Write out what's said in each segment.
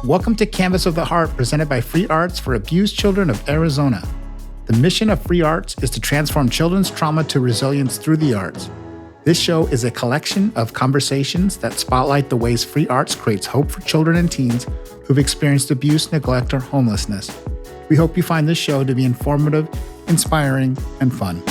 Welcome to Canvas of the Heart, presented by Free Arts for Abused Children of Arizona. The mission of Free Arts is to transform children's trauma to resilience through the arts. This show is a collection of conversations that spotlight the ways Free Arts creates hope for children and teens who've experienced abuse, neglect, or homelessness. We hope you find this show to be informative, inspiring, and fun.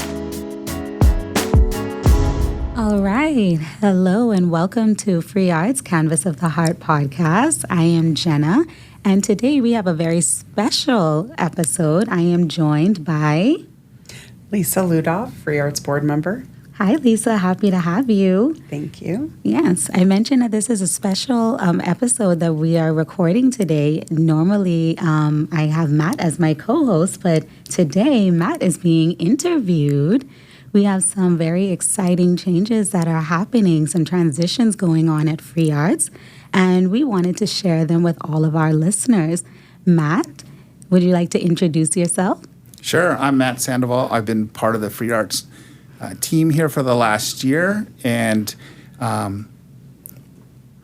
All right. Hello and welcome to Free Arts Canvas of the Heart podcast. I am Jenna, and today we have a very special episode. I am joined by Lisa Ludoff, Free Arts Board member. Hi, Lisa. Happy to have you. Thank you. Yes, I mentioned that this is a special episode that we are recording today. Normally, I have Matt as my co-host, but today Matt is being interviewed. We have some very exciting changes that are happening, some transitions going on at Free Arts, and we wanted to share them with all of our listeners. Matt, would you like to introduce yourself? Sure. I'm Matt Sandoval. I've been part of the Free Arts team here for the last year, and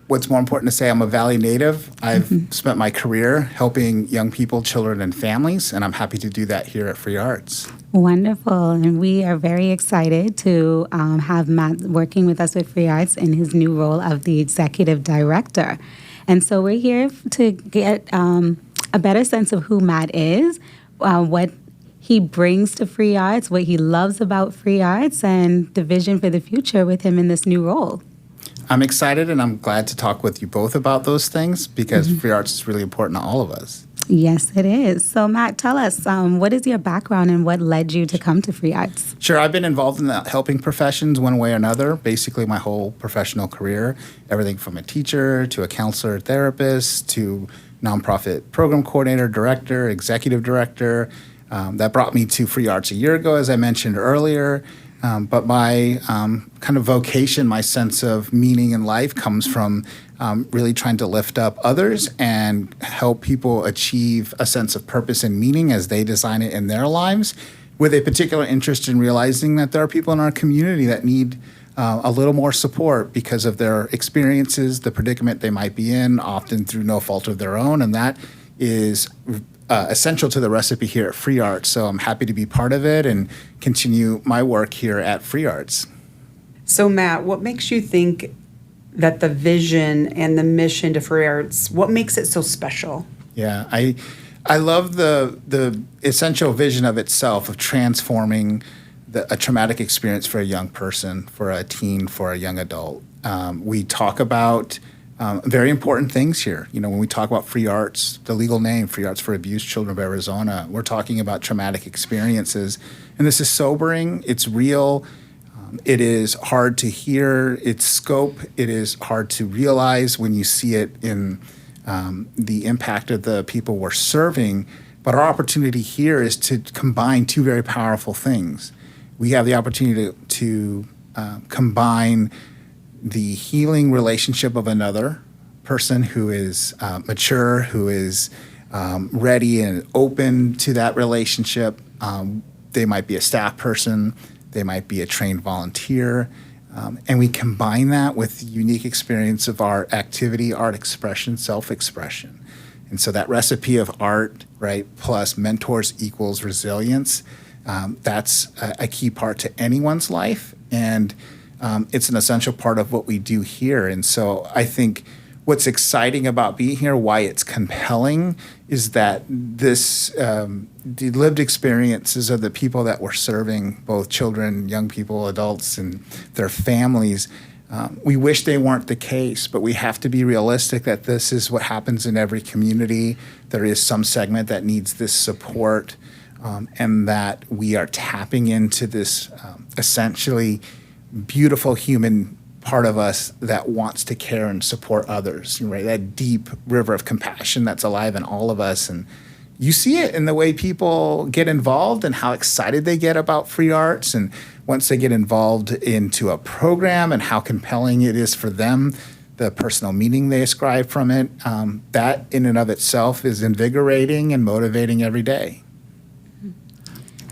what's more important to say, I'm a Valley native. I've spent my career helping young people, children, and families, and I'm happy to do that here at Free Arts. Wonderful, and we are very excited to have Matt working with us with Free Arts in his new role of the Executive Director. And so we're here to get a better sense of who Matt is, what he brings to Free Arts, what he loves about Free Arts, and the vision for the future with him in this new role. I'm excited, and I'm glad to talk with you both about those things because Free Arts is really important to all of us. Yes, it is. So, Matt, tell us, what is your background and what led you to come to Free Arts? Sure. I've been involved in the helping professions one way or another, basically my whole professional career, everything from a teacher to a counselor, therapist, to nonprofit program coordinator, director, executive director. That brought me to Free Arts a year ago, as I mentioned earlier. But my kind of vocation, my sense of meaning in life comes from really trying to lift up others and help people achieve a sense of purpose and meaning as they design it in their lives, with a particular interest in realizing that there are people in our community that need a little more support because of their experiences, the predicament they might be in, often through no fault of their own, and that is essential to the recipe here at Free Arts. So I'm happy to be part of it and continue my work here at Free Arts. So, Matt, what makes you think that the vision and the mission to Free Arts, what makes it so special? Yeah, I love the essential vision of itself of transforming a traumatic experience for a young person, for a teen, for a young adult. We talk about very important things here. You know, when we talk about Free Arts, the legal name, Free Arts for Abused Children of Arizona, we're talking about traumatic experiences. And this is sobering, it's real, it is hard to hear its scope, it is hard to realize when you see it in the impact of the people we're serving. But our opportunity here is to combine two very powerful things. We have the opportunity to combine the healing relationship of another person who is mature, who is ready and open to that relationship. They might be a staff person, they might be a trained volunteer, and we combine that with the unique experience of art activity, art expression, self-expression. And so that recipe of art, right, plus mentors equals resilience, that's a key part to anyone's life, and it's an essential part of what we do here. And so I think what's exciting about being here, why it's compelling, is that this the lived experiences of the people that we're serving, both children, young people, adults, and their families, we wish they weren't the case, but we have to be realistic that this is what happens in every community. There is some segment that needs this support, and that we are tapping into this essentially beautiful human part of us that wants to care and support others, right? That deep river of compassion that's alive in all of us. And you see it in the way people get involved and how excited they get about Free Arts. And once they get involved into a program and how compelling it is for them, the personal meaning they ascribe from it, that in and of itself is invigorating and motivating every day.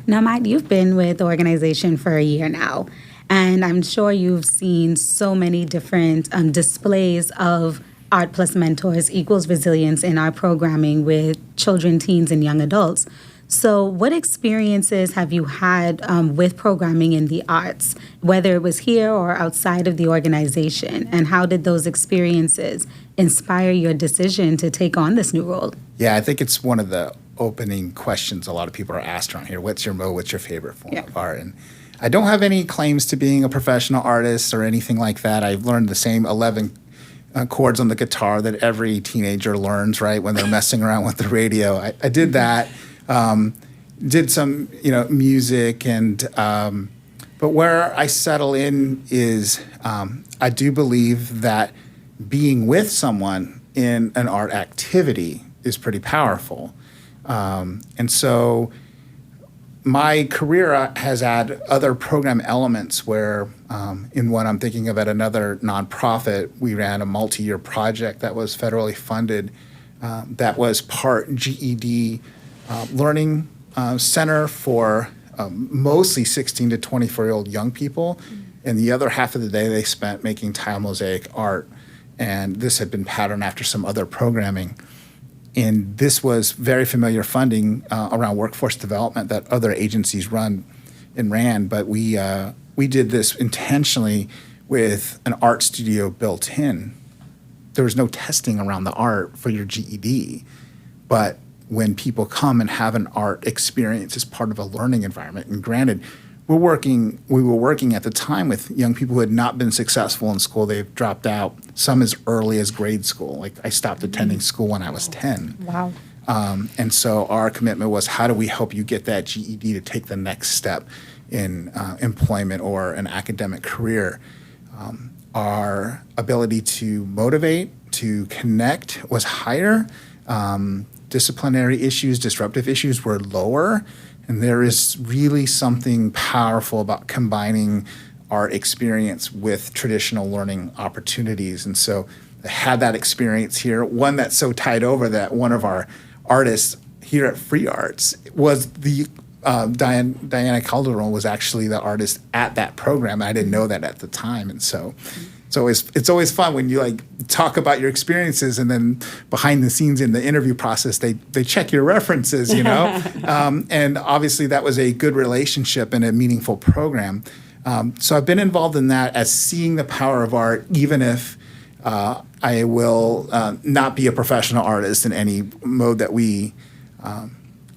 Now, Matt, you've been with the organization for a year now. And I'm sure you've seen so many different displays of Art Plus Mentors equals resilience in our programming with children, teens, and young adults. So what experiences have you had with programming in the arts, whether it was here or outside of the organization? And how did those experiences inspire your decision to take on this new role? Yeah, I think it's one of the opening questions a lot of people are asked around here. What's your mode? What's your favorite form of art? And I don't have any claims to being a professional artist or anything like that. I've learned the same 11 chords on the guitar that every teenager learns, right, when they're messing around with the radio. I did that. Did some, music, and but where I settle in is I do believe that being with someone in an art activity is pretty powerful, and so my career has had other program elements where, in what I'm thinking of at another nonprofit, we ran a multi-year project that was federally funded, that was part GED. Learning center for mostly 16 to 24-year-old young people, and the other half of the day they spent making tile mosaic art. And this had been patterned after some other programming. And this was very familiar funding around workforce development that other agencies run and ran. But we did this intentionally with an art studio built in. There was no testing around the art for your GED, but when people come and have an art experience as part of a learning environment. And granted, we were working at the time with young people who had not been successful in school. They've dropped out, some as early as grade school. Like I stopped attending school when I was 10. Wow. And so our commitment was, how do we help you get that GED to take the next step in employment or an academic career? Our ability to motivate, to connect was higher. Disciplinary issues, disruptive issues were lower, and there is really something powerful about combining art experience with traditional learning opportunities. And so I had that experience here, one that's so tied over that one of our artists here at Free Arts was the Diana Calderon was actually the artist at that program. I didn't know that at the time, and so it's always fun when you talk about your experiences, and then behind the scenes in the interview process, they check your references, and obviously that was a good relationship and a meaningful program. So I've been involved in that as seeing the power of art, even if I will not be a professional artist in any mode that we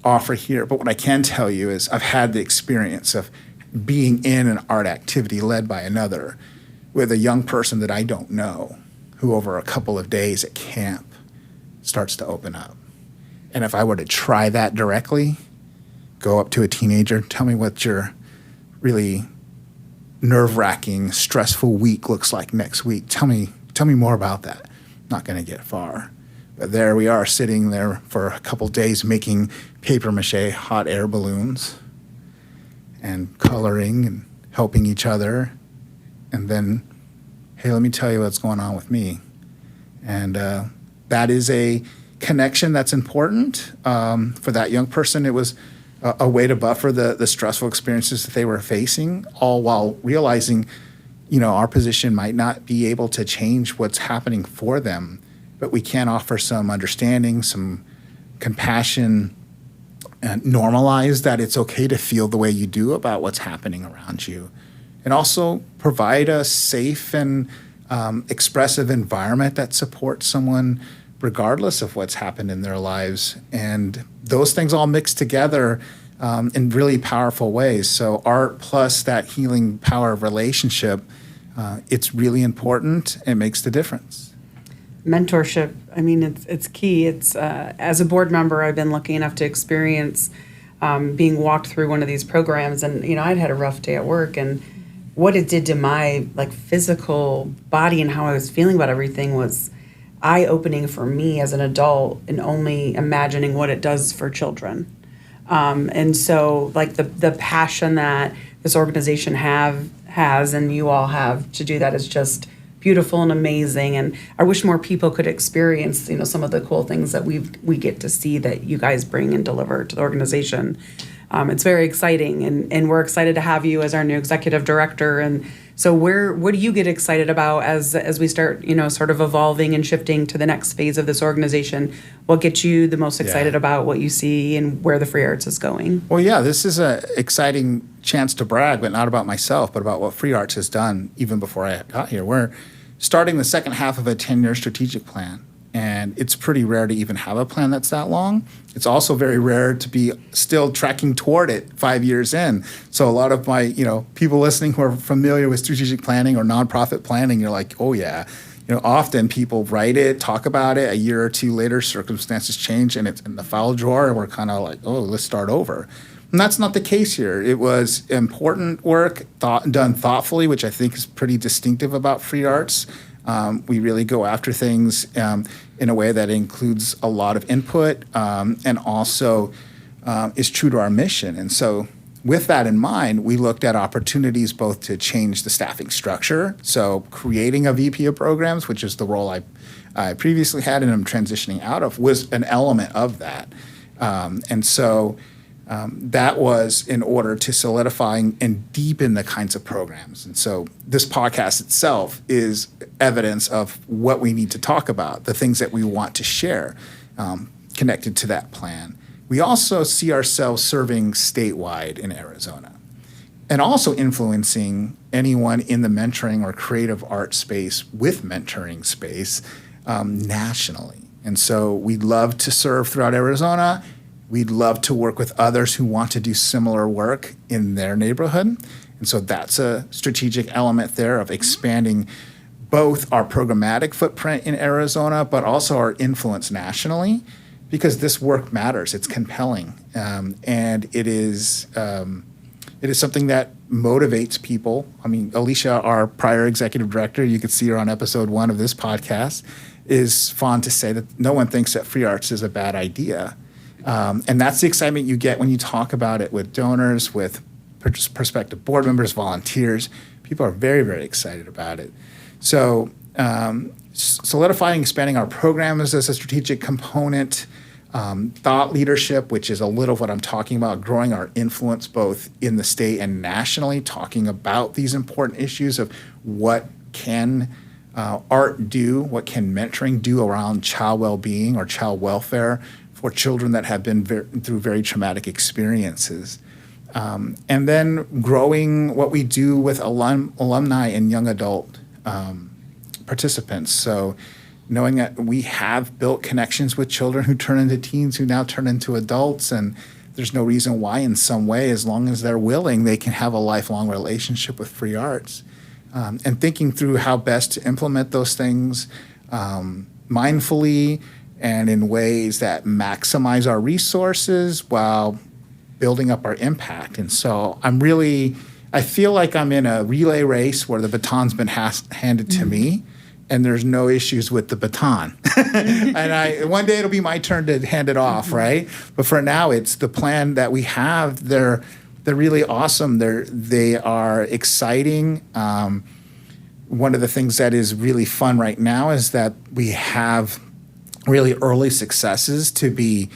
offer here. But what I can tell you is I've had the experience of being in an art activity led by another with a young person that I don't know, who over a couple of days at camp starts to open up. And if I were to try that directly, go up to a teenager, tell me what your really nerve-wracking, stressful week looks like next week. Tell me more about that. Not going to get far. But there we are sitting there for a couple days making papier-mâché hot air balloons and coloring and helping each other. And then, hey, let me tell you what's going on with me. And that is a connection that's important for that young person. It was a way to buffer the stressful experiences that they were facing, all while realizing, our position might not be able to change what's happening for them, but we can offer some understanding, some compassion, and normalize that it's okay to feel the way you do about what's happening around you. And also provide a safe and expressive environment that supports someone regardless of what's happened in their lives. And those things all mix together in really powerful ways. So art plus that healing power of relationship, it's really important. It makes the difference. Mentorship, it's key. It's as a board member, I've been lucky enough to experience being walked through one of these programs. And, I'd had a rough day at work, and what it did to my physical body and how I was feeling about everything was eye-opening for me as an adult, and only imagining what it does for children. And so the passion that this organization has and you all have to do that is just beautiful and amazing. And I wish more people could experience, some of the cool things that we get to see that you guys bring and deliver to the organization. It's very exciting, and we're excited to have you as our new executive director. And So what do you get excited about as we start, sort of evolving and shifting to the next phase of this organization? What gets you the most excited about what you see and where the Free Arts is going? Well, yeah, this is an exciting chance to brag, but not about myself, but about what Free Arts has done even before I got here. We're starting the second half of a 10-year strategic plan. And it's pretty rare to even have a plan that's that long. It's also very rare to be still tracking toward it 5 years in. So a lot of my, people listening who are familiar with strategic planning or nonprofit planning, you're like, oh yeah. Often people write it, talk about it, a year or two later, circumstances change and it's in the file drawer and we're kind of like, oh, let's start over. And that's not the case here. It was important work done thoughtfully, which I think is pretty distinctive about Free Arts. We really go after things in a way that includes a lot of input and also is true to our mission. And so with that in mind, we looked at opportunities both to change the staffing structure, so creating a VP of programs, which is the role I previously had and I'm transitioning out of, was an element of that. That was in order to solidify and deepen the kinds of programs. And so this podcast itself is evidence of what we need to talk about, the things that we want to share connected to that plan. We also see ourselves serving statewide in Arizona and also influencing anyone in the mentoring or creative art space with mentoring space nationally. And so we'd love to serve throughout Arizona. We'd love to work with others who want to do similar work in their neighborhood. And so that's a strategic element there of expanding both our programmatic footprint in Arizona, but also our influence nationally, because this work matters. It's compelling. And it is something that motivates people. I mean, Alicia, our prior executive director, you could see her on episode 1 of this podcast, is fond to say that no one thinks that Free Arts is a bad idea. And that's the excitement you get when you talk about it with donors, with prospective board members, volunteers. People are very, very excited about it. So solidifying, expanding our programs as a strategic component, thought leadership, which is a little of what I'm talking about, growing our influence both in the state and nationally, talking about these important issues of what can art do, what can mentoring do around child well-being or child welfare for children that have been through very traumatic experiences. And then growing what we do with alumni and young adult participants. So knowing that we have built connections with children who turn into teens, who now turn into adults, and there's no reason why in some way, as long as they're willing, they can have a lifelong relationship with Free Arts. And thinking through how best to implement those things mindfully and in ways that maximize our resources while building up our impact. And so I feel like I'm in a relay race where the baton's been handed to me, and there's no issues with the baton. And one day it'll be my turn to hand it off, right? But for now, it's the plan that we have. They're really awesome. They are exciting. One of the things that is really fun right now is that we have really early successes to be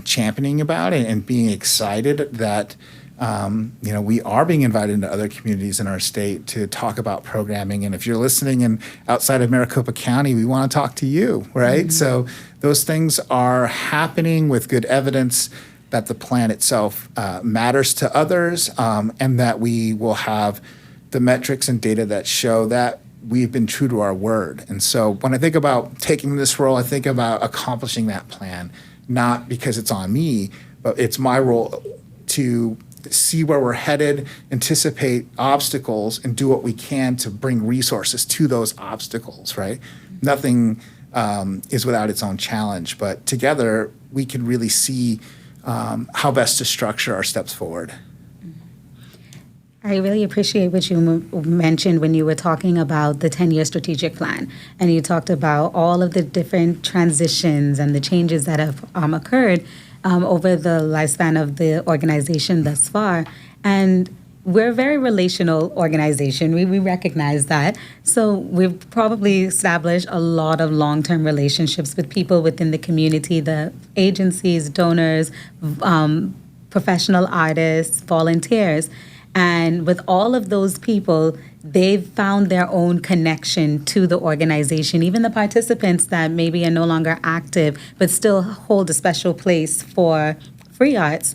championing about it and being excited that we are being invited into other communities in our state to talk about programming. And if you're listening in outside of Maricopa County, we want to talk to you, right? Mm-hmm. So those things are happening with good evidence that the plan itself matters to others, and that we will have the metrics and data that show that we've been true to our word. And so when I think about taking this role, I think about accomplishing that plan, not because it's on me, but it's my role to see where we're headed, anticipate obstacles, and do what we can to bring resources to those obstacles, right? Nothing is without its own challenge, but together we can really see how best to structure our steps forward. I really appreciate what you mentioned when you were talking about the 10-year strategic plan, and you talked about all of the different transitions and the changes that have occurred over the lifespan of the organization thus far. And we're a very relational organization. We recognize that. So we've probably established a lot of long-term relationships with people within the community, the agencies, donors, professional artists, volunteers. And with all of those people, they've found their own connection to the organization. Even the participants that maybe are no longer active, but still hold a special place for Free Arts.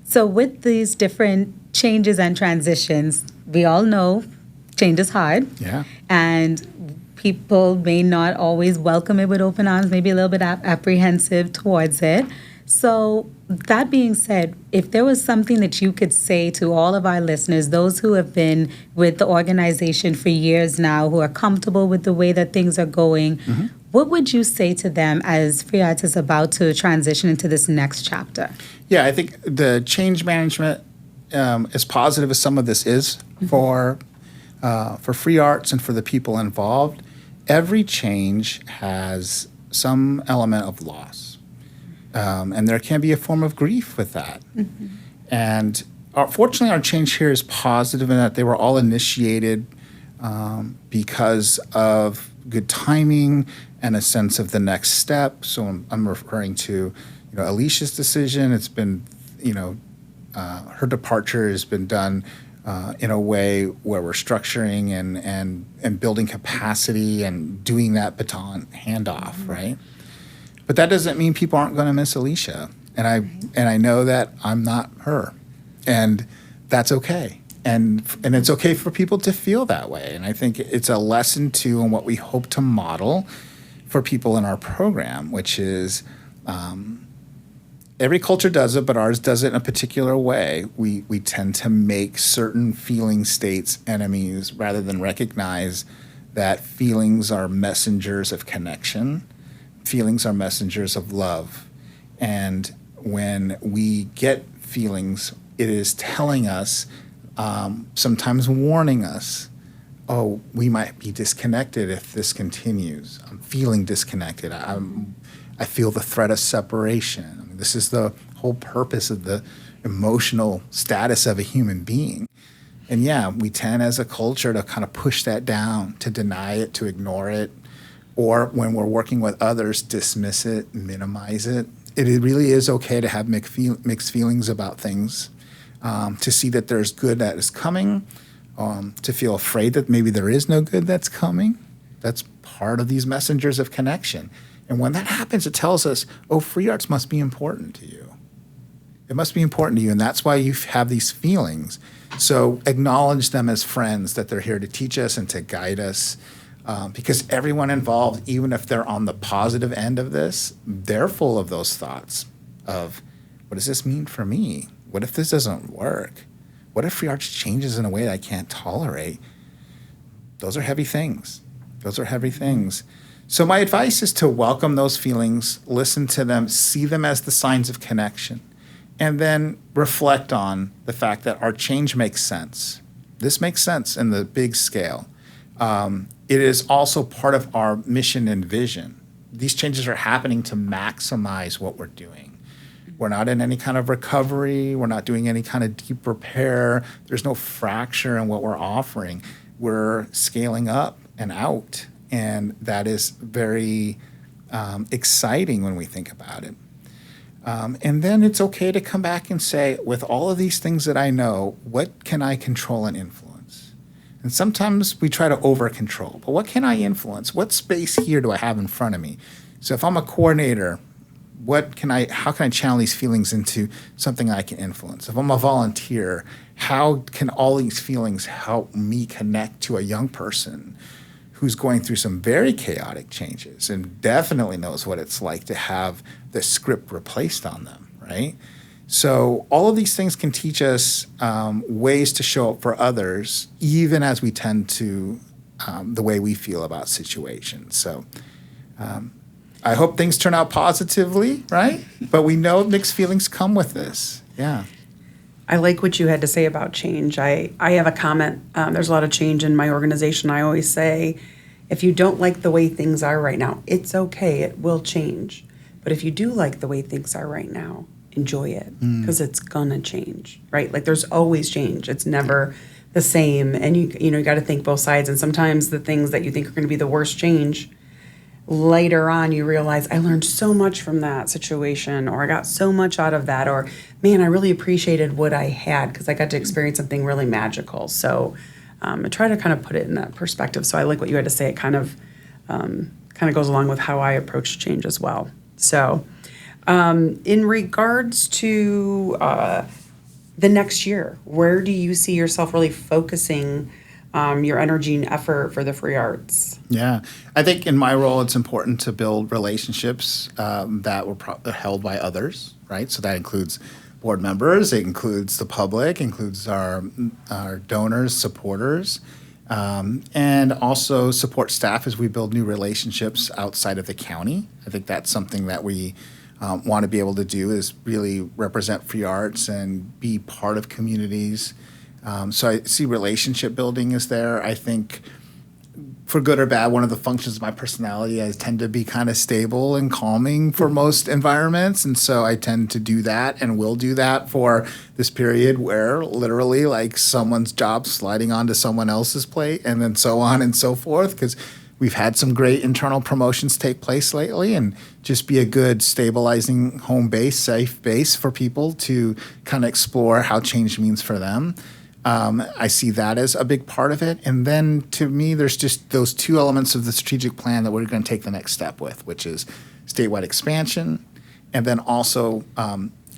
So with these different changes and transitions, we all know change is hard. Yeah. And people may not always welcome it with open arms, maybe a little bit apprehensive towards it. So that being said, if there was something that you could say to all of our listeners, those who have been with the organization for years now, who are comfortable with the way that things are going, what would you say to them as Free Arts is about to transition into this next chapter? Yeah, I think the change management, as positive as some of this is for Free Arts and for the people involved, every change has some element of loss. And there can be a form of grief with that. And fortunately, our change here is positive in that they were all initiated because of good timing and a sense of the next step. So I'm referring to, Alicia's decision. It's been, her departure has been done in a way where we're structuring and building capacity and doing that baton handoff, right? But that doesn't mean people aren't going to miss Alicia, and I know that I'm not her, and that's okay, and it's okay for people to feel that way, and I think it's a lesson too in what we hope to model for people in our program, which is every culture does it, but ours does it in a particular way. We tend to make certain feeling states enemies rather than recognize that feelings are messengers of connection. Feelings are messengers of love. And when we get feelings, it is telling us, sometimes warning us, oh, we might be disconnected if this continues. I'm feeling disconnected. I feel the threat of separation. I mean, this is the whole purpose of the emotional status of a human being. And yeah, we tend as a culture to kind of push that down, to deny it, to ignore it, or when we're working with others, dismiss it, minimize it. It really is okay to have mixed feelings about things, to see that there's good that is coming, to feel afraid that maybe there is no good that's coming. That's part of these messengers of connection. And when that happens, it tells us, oh, Free Arts must be important to you. It must be important to you, and that's why you have these feelings. So acknowledge them as friends, that they're here to teach us and to guide us. Because everyone involved, even if they're on the positive end of this, they're full of those thoughts of, what does this mean for me? What if this doesn't work? What if Free Arts changes in a way that I can't tolerate? Those are heavy things. So my advice is to welcome those feelings, listen to them, see them as the signs of connection, and then reflect on the fact that our change makes sense. This makes sense in the big scale. It is also part of our mission and vision. These changes are happening to maximize what we're doing. We're not in any kind of recovery. We're not doing any kind of deep repair. There's no fracture in what we're offering. We're scaling up and out, and that is very exciting when we think about it. And then it's okay to come back and say, with all of these things that I know, what can I control and influence? And sometimes we try to over-control, but what can I influence? What space here do I have in front of me? So if I'm a coordinator, how can I channel these feelings into something I can influence? If I'm a volunteer, how can all these feelings help me connect to a young person who's going through some very chaotic changes and definitely knows what it's like to have the script replaced on them, right? So all of these things can teach us ways to show up for others, even as we tend to the way we feel about situations. So I hope things turn out positively, right? But we know mixed feelings come with this. Yeah. I like what you had to say about change. I have a comment. There's a lot of change in my organization. I always say, if you don't like the way things are right now, it's okay. It will change. But if you do like the way things are right now, enjoy it, because it's gonna change, right? Like there's always change. It's never the same. And you got to think both sides. And sometimes the things that you think are going to be the worst change later on you realize I learned so much from that situation, or I got so much out of that, or man, I really appreciated what I had because I got to experience something really magical. So I try to kind of put it in that perspective. So I like what you had to say. It kind of goes along with how I approach change as well. So in regards to the next year, where do you see yourself really focusing your energy and effort for the free arts? Yeah, I think in my role, it's important to build relationships that were held by others, right? So that includes board members, it includes the public, includes our donors, supporters, and also support staff as we build new relationships outside of the county. I think that's something that we want to be able to do, is really represent free arts and be part of communities. So I see relationship building is there. I think for good or bad, one of the functions of my personality, I tend to be kind of stable and calming for most environments. And so I tend to do that and will do that for this period where literally like someone's job sliding onto someone else's plate, and then so on and so forth, because we've had some great internal promotions take place lately, and just be a good stabilizing home base, safe base for people to kind of explore how change means for them. I see that as a big part of it. And then to me, there's just those two elements of the strategic plan that we're going to take the next step with, which is statewide expansion, and then also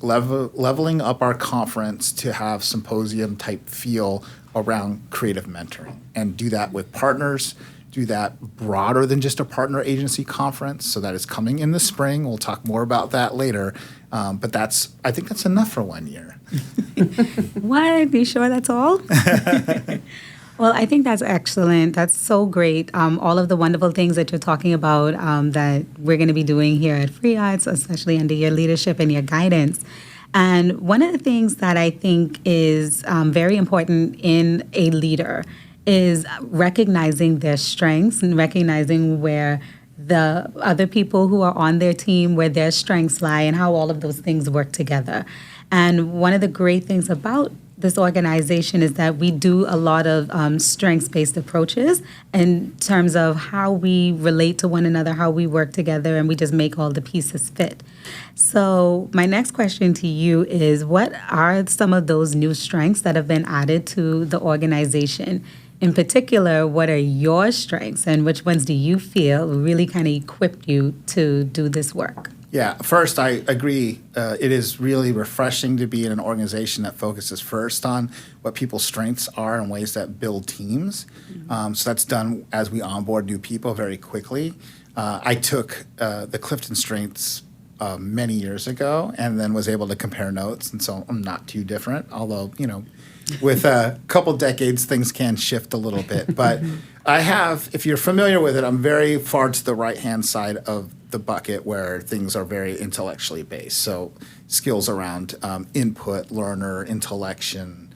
leveling up our conference to have symposium type feel around creative mentoring, and do that with partners, do that broader than just a partner agency conference. So that is coming in the spring. We'll talk more about that later. But I think that's enough for 1 year. What? You sure that's all? Well, I think that's excellent. That's so great. All of the wonderful things that you're talking about that we're going to be doing here at Free Arts, especially under your leadership and your guidance. And one of the things that I think is very important in a leader is recognizing their strengths and recognizing where the other people who are on their team, where their strengths lie, and how all of those things work together. And one of the great things about this organization is that we do a lot of strengths-based approaches in terms of how we relate to one another, how we work together, and we just make all the pieces fit. So my next question to you is, what are some of those new strengths that have been added to the organization? In particular, what are your strengths, and which ones do you feel really kind of equipped you to do this work? Yeah, first, I agree. It is really refreshing to be in an organization that focuses first on what people's strengths are and ways that build teams. So that's done as we onboard new people very quickly. I took the Clifton strengths many years ago and then was able to compare notes, and so I'm not too different, although, with a couple decades, things can shift a little bit. But I have, if you're familiar with it, I'm very far to the right-hand side of the bucket where things are very intellectually based. So skills around input, learner, intellection,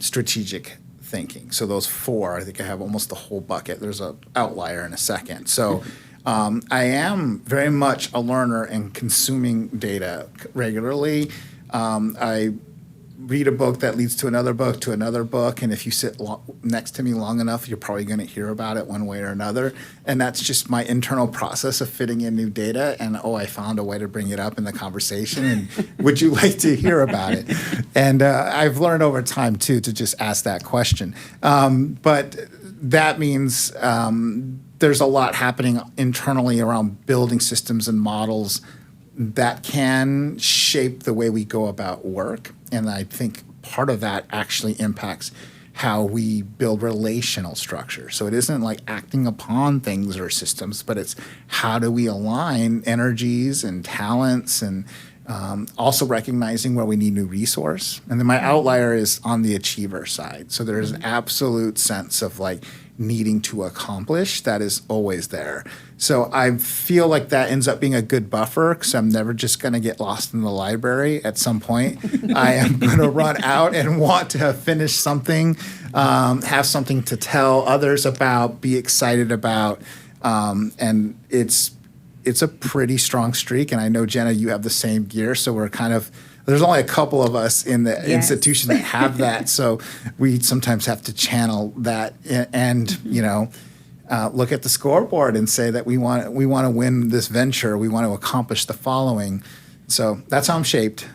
strategic thinking. So those four, I think I have almost the whole bucket. There's an outlier in a second. So I am very much a learner and consuming data regularly. I read a book that leads to another book, and if you sit next to me long enough, you're probably going to hear about it one way or another. And that's just my internal process of fitting in new data, and I found a way to bring it up in the conversation, and would you like to hear about it? And I've learned over time, too, to just ask that question. But that means there's a lot happening internally around building systems and models that can shape the way we go about work. And I think part of that actually impacts how we build relational structure. So it isn't like acting upon things or systems, but it's how do we align energies and talents, and also recognizing where we need new resource. And then my outlier is on the achiever side. So there's an absolute sense of like needing to accomplish that is always there. So I feel like that ends up being a good buffer, because I'm never just going to get lost in the library. At some point, I am going to run out and want to have finished something, have something to tell others about, be excited about, and it's a pretty strong streak. And I know, Jenna, you have the same gear, so we're kind of, there's only a couple of us in the institution that have that, so we sometimes have to channel that. And look at the scoreboard and say that we want to win this venture. We want to accomplish the following. So that's how I'm shaped.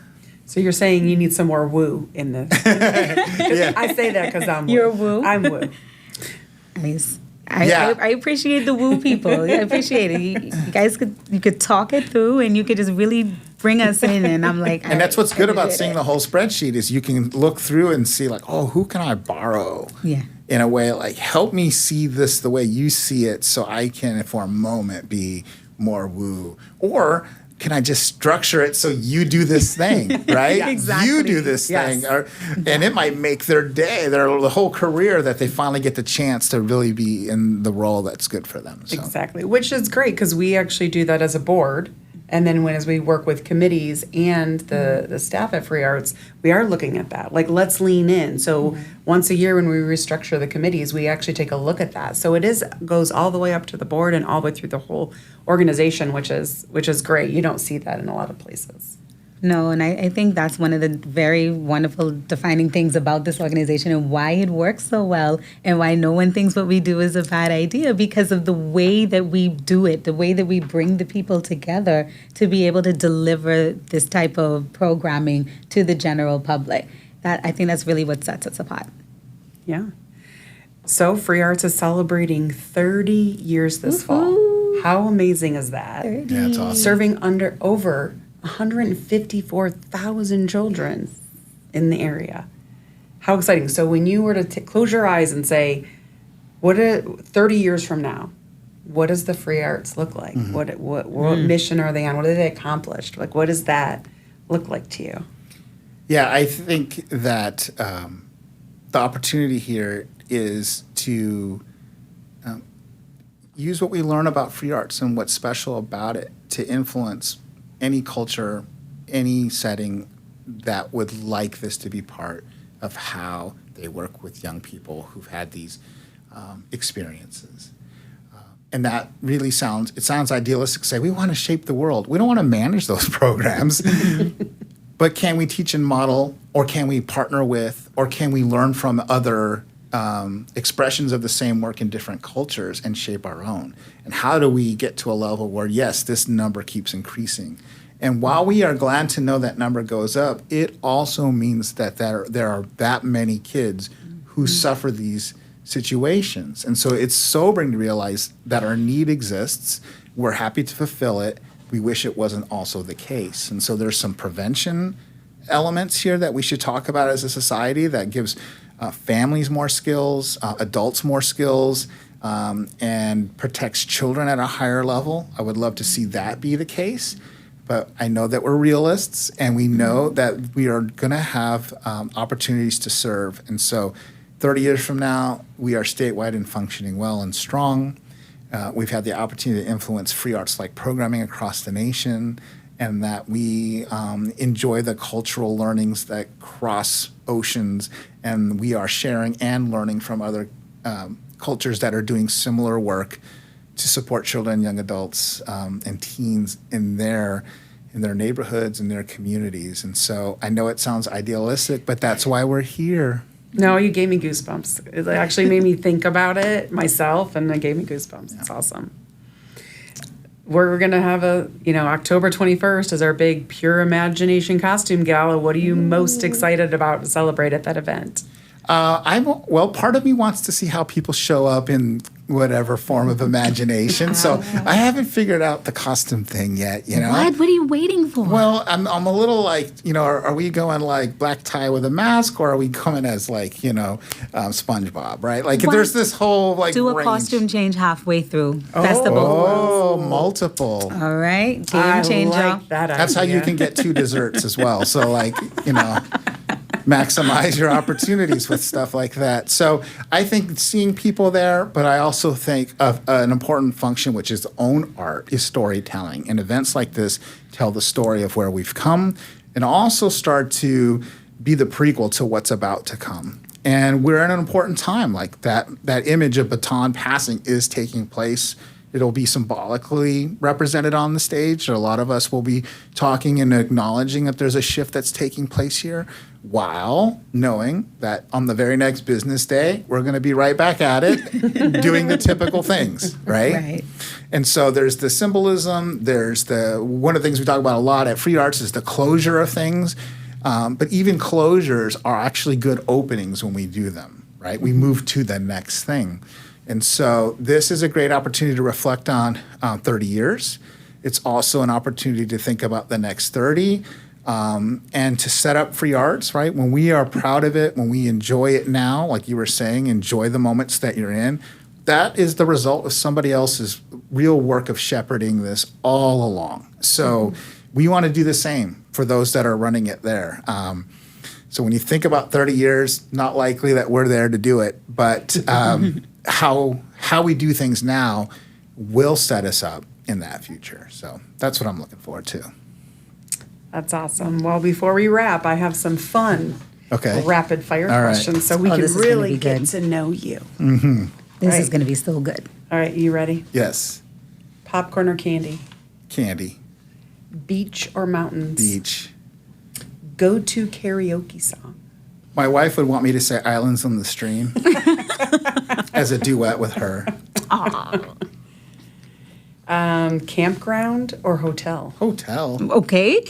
So you're saying you need some more woo in this. Yeah. I say that because I'm woo. You're woo? I'm woo. Nice. Yeah. I appreciate the woo people. I appreciate it. You guys could talk it through and you could just really bring us in. And I'm like, And that's what's good about appreciate seeing it. the whole spreadsheet is you can look through and see like, oh, who can I borrow? Yeah. In a way, like, help me see this the way you see it so I can, for a moment, be more woo. Or can I just structure it so you do this thing, right? Yeah, exactly. You do this Yes. thing. And it might make their day, the whole career, that they finally get the chance to really be in the role that's good for them. So. Exactly, which is great because we actually do that as a board. And then as we work with committees and the staff at Free Arts, we are looking at that. Like, let's lean in. So once a year when we restructure the committees, we actually take a look at that. So goes all the way up to the board and all the way through the whole organization, which is great. You don't see that in a lot of places. No, and I think that's one of the very wonderful defining things about this organization and why it works so well and why no one thinks what we do is a bad idea, because of the way that we do it, the way that we bring the people together to be able to deliver this type of programming to the general public. I think that's really what sets us apart. Yeah. So Free Arts is celebrating 30 years this fall. How amazing is that? Yeah, it's awesome. Serving over 154,000 children in the area. How exciting. So when you were to close your eyes and say, 30 years from now, what does the Free Arts look like? What mission are they on? What have they accomplished? Like, what does that look like to you? Yeah, I think that the opportunity here is to use what we learn about free arts and what's special about it to influence any culture, any setting that would like this to be part of how they work with young people who've had these experiences. And that really sounds idealistic to say, we want to shape the world. We don't want to manage those programs. But can we teach and model, or can we partner with, or can we learn from other expressions of the same work in different cultures and shape our own? And how do we get to a level where, yes, this number keeps increasing? And while we are glad to know that number goes up, it also means that there are that many kids who suffer these situations. And so it's sobering to realize that our need exists. We're happy to fulfill it. We wish it wasn't also the case. And so there's some prevention elements here that we should talk about as a society that gives families more skills, adults more skills, and protects children at a higher level. I would love to see that be the case. But I know that we're realists, and we know that we are going to have opportunities to serve. And so 30 years from now, we are statewide and functioning well and strong. We've had the opportunity to influence free arts-like programming across the nation, and that we enjoy the cultural learnings that cross oceans, and we are sharing and learning from other cultures that are doing similar work to support children, young adults, and teens in their neighborhoods and their communities. And so I know it sounds idealistic, but that's why we're here. No, you gave me goosebumps. It actually made me think about it myself, and it gave me goosebumps. It's awesome. We're going to have October 21st is our big Pure Imagination Costume Gala. What are you most excited about to celebrate at that event? Part of me wants to see how people show up in whatever form of imagination. So I haven't figured out the costume thing yet, What? What are you waiting for? Well, I'm a little like, are we going like black tie with a mask, or are we coming as like, SpongeBob, right? Like there's this whole like do a range. costume change halfway through. Best of both worlds. Oh, multiple. All right, game I changer. like that That's how you idea. can get 2 desserts as well. So like, maximize your opportunities with stuff like that. So I think seeing people there, but I also think of an important function, which is own art, is storytelling. And events like this tell the story of where we've come and also start to be the prequel to what's about to come. And we're in an important time. Like that image of baton passing is taking place. It'll be symbolically represented on the stage. A lot of us will be talking and acknowledging that there's a shift that's taking place here. while knowing that on the very next business day, we're going to be right back at it doing the typical things, right? Right. And so there's the symbolism. There's one of the things we talk about a lot at Free Arts is the closure of things. But even closures are actually good openings when we do them, right? We move to the next thing. And so this is a great opportunity to reflect on 30 years. It's also an opportunity to think about the next 30 and to set up Free Arts, right? When we are proud of it, when we enjoy it now, like you were saying, enjoy the moments that you're in, that is the result of somebody else's real work of shepherding this all along. So we want to do the same for those that are running it there. So when you think about 30 years, not likely that we're there to do it, but how we do things now will set us up in that future. So that's what I'm looking forward to. That's awesome. Well, before we wrap, I have some fun rapid fire All right. questions so we can this is gonna really be get good. to know you. This is Right. going to be so good. All right, you ready? Yes. Popcorn or candy? Candy. Beach or mountains? Beach. Go-to karaoke song? My wife would want me to say Islands on the Stream as a duet with her. Campground or hotel? Hotel. Okay.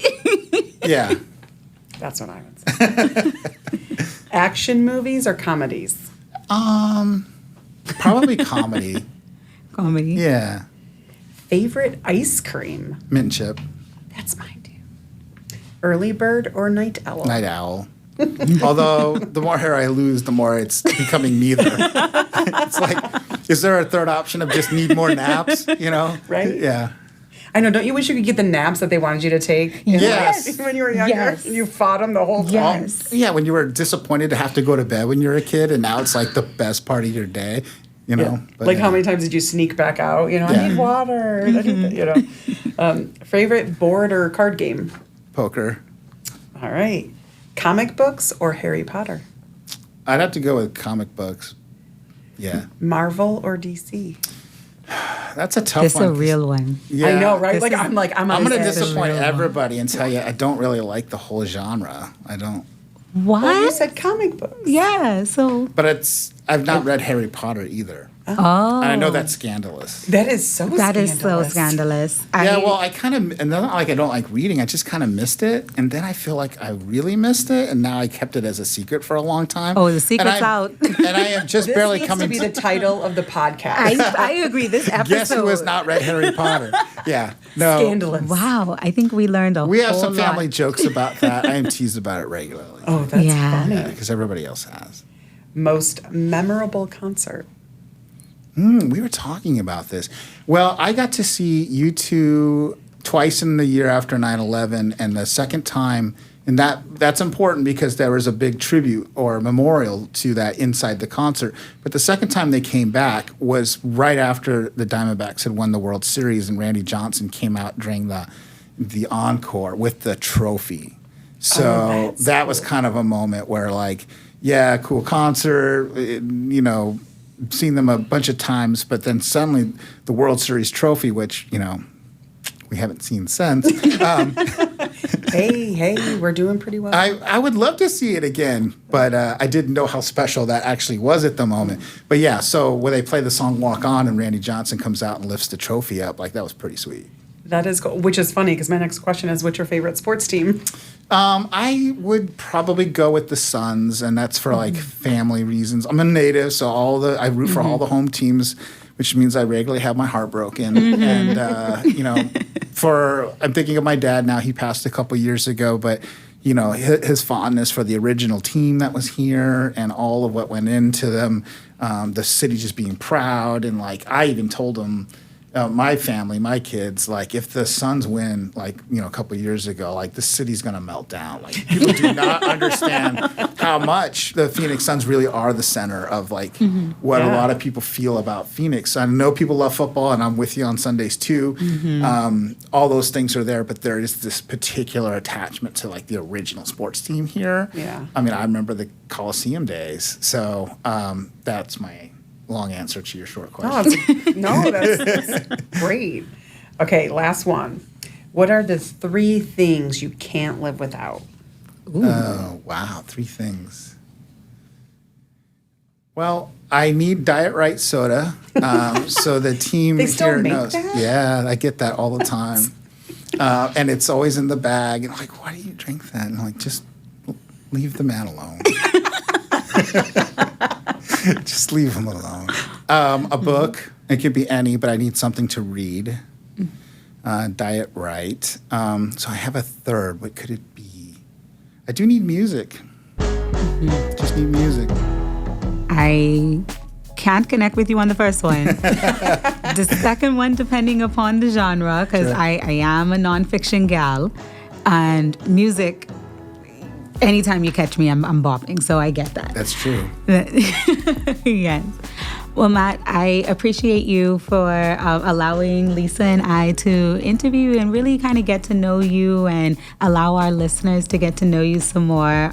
Yeah. That's what I would say. Action movies or comedies? Probably comedy. Comedy. Yeah. Favorite ice cream? Mint and chip. That's mine too. Early bird or night owl? Night owl. Although the more hair I lose, the more it's becoming neither. It's like, is there a third option of just need more naps? You know? Right? Yeah. I know. Don't you wish you could get the naps that they wanted you to take? You know, Yes. when you were younger, Yes. and you fought them the whole time. Yes. Yeah, when you were disappointed to have to go to bed when you were a kid, and now it's like the best part of your day. You know? Yeah. But, Like yeah. how many times did you sneak back out? You know, Yeah. I need water. I need you know. Favorite board or card game? Poker. All right. Comic books or Harry Potter? I'd have to go with comic books. Yeah. Marvel or DC? That's a tough This is one. a real one. Yeah. I know, right? This Like is- I'm I'm on going to this edge. disappoint real one. everybody and tell you I don't really like the whole genre. I don't. What? Well, you said comic books. Yeah. So. But I've not read Harry Potter either. Oh. And I know that's scandalous. That is so That is so scandalous. scandalous. Yeah, well, I kind of, and not like I don't like reading, I just kind of missed it. And then I feel like I really missed it. And now I kept it as a secret for a long time. Oh, the secret's And out. And I am just This barely needs coming to be the title of the podcast. I agree. This episode. Guess who has not read Harry Potter? Yeah. No. Scandalous. Wow. I think we learned a We have whole some family lot. jokes about that. I am teased about it regularly. Oh, that's Yeah. funny. Because everybody else has. Most memorable concert? We were talking about this. Well, I got to see U2 twice in the year after 9/11, and the second time, and that's important because there was a big tribute or memorial to that inside the concert. But the second time they came back was right after the Diamondbacks had won the World Series, and Randy Johnson came out during the encore with the trophy. So that's that was kind of a moment where, like, yeah, cool concert, you know, seen them a bunch of times, but then suddenly the World Series trophy, which, you know, we haven't seen since. Hey, we're doing pretty well. I would love to see it again, but I didn't know how special that actually was at the moment. But yeah, so when they play the song Walk On and Randy Johnson comes out and lifts the trophy up, like that was pretty sweet. That is cool, which is funny because my next question is, what's your favorite sports team? I would probably go with the Suns, and that's for like family reasons. I'm a native, so I root for all the home teams, which means I regularly have my heart broken. And you know, I'm thinking of my dad now. He passed a couple years ago, but you know, his fondness for the original team that was here and all of what went into them, the city just being proud, and like I even told him. My family, my kids, like if the Suns win, like, you know, a couple of years ago, like the city's going to melt down. Like people do not understand how much the Phoenix Suns really are the center of like what a Yeah. lot of people feel about Phoenix. I know people love football, and I'm with you on Sundays too. All those things are there, but there is this particular attachment to like the original sports team here. Yeah. I mean, I remember the Coliseum days. So that's my long answer to your short question. That's great. Okay, last one. What are the 3 things you can't live without? Oh, wow. 3 things. Well, I need Diet Right soda. So the team They still here make knows. that? Yeah, I get that all the time. And it's always in the bag. And I'm like, why do you drink that? And I'm like, just leave the man alone. Just leave him alone. A book. It could be any, but I need something to read. Diet Right. So I have a third. What could it be? I do need music. Just need music. I can't connect with you on the first one. The second one, depending upon the genre, because Sure. I am a nonfiction gal, and music, anytime you catch me, I'm bopping, so I get that. That's true. Yes. Well, Matt, I appreciate you for allowing Lisa and I to interview and really kind of get to know you and allow our listeners to get to know you some more.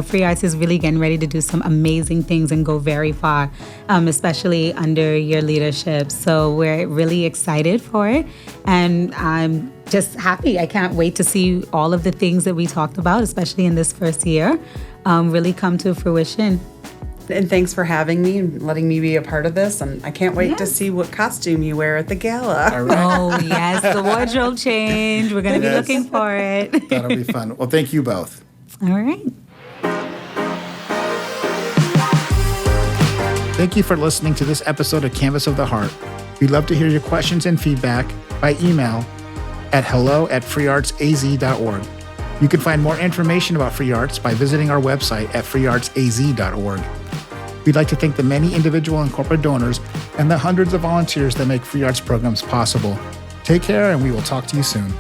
Free Arts is really getting ready to do some amazing things and go very far, especially under your leadership. So we're really excited for it. And I'm just happy. I can't wait to see all of the things that we talked about, especially in this first year, really come to fruition. And thanks for having me and letting me be a part of this. And I can't wait to see what costume you wear at the gala. All right. Oh, yes, the wardrobe change. We're going to be Yes. looking for it. That'll be fun. Well, thank you both. All right. Thank you for listening to this episode of Canvas of the Heart. We'd love to hear your questions and feedback by email at hello@freeartsaz.org. You can find more information about Free Arts by visiting our website at freeartsaz.org. We'd like to thank the many individual and corporate donors and the hundreds of volunteers that make Free Arts programs possible. Take care, and we will talk to you soon.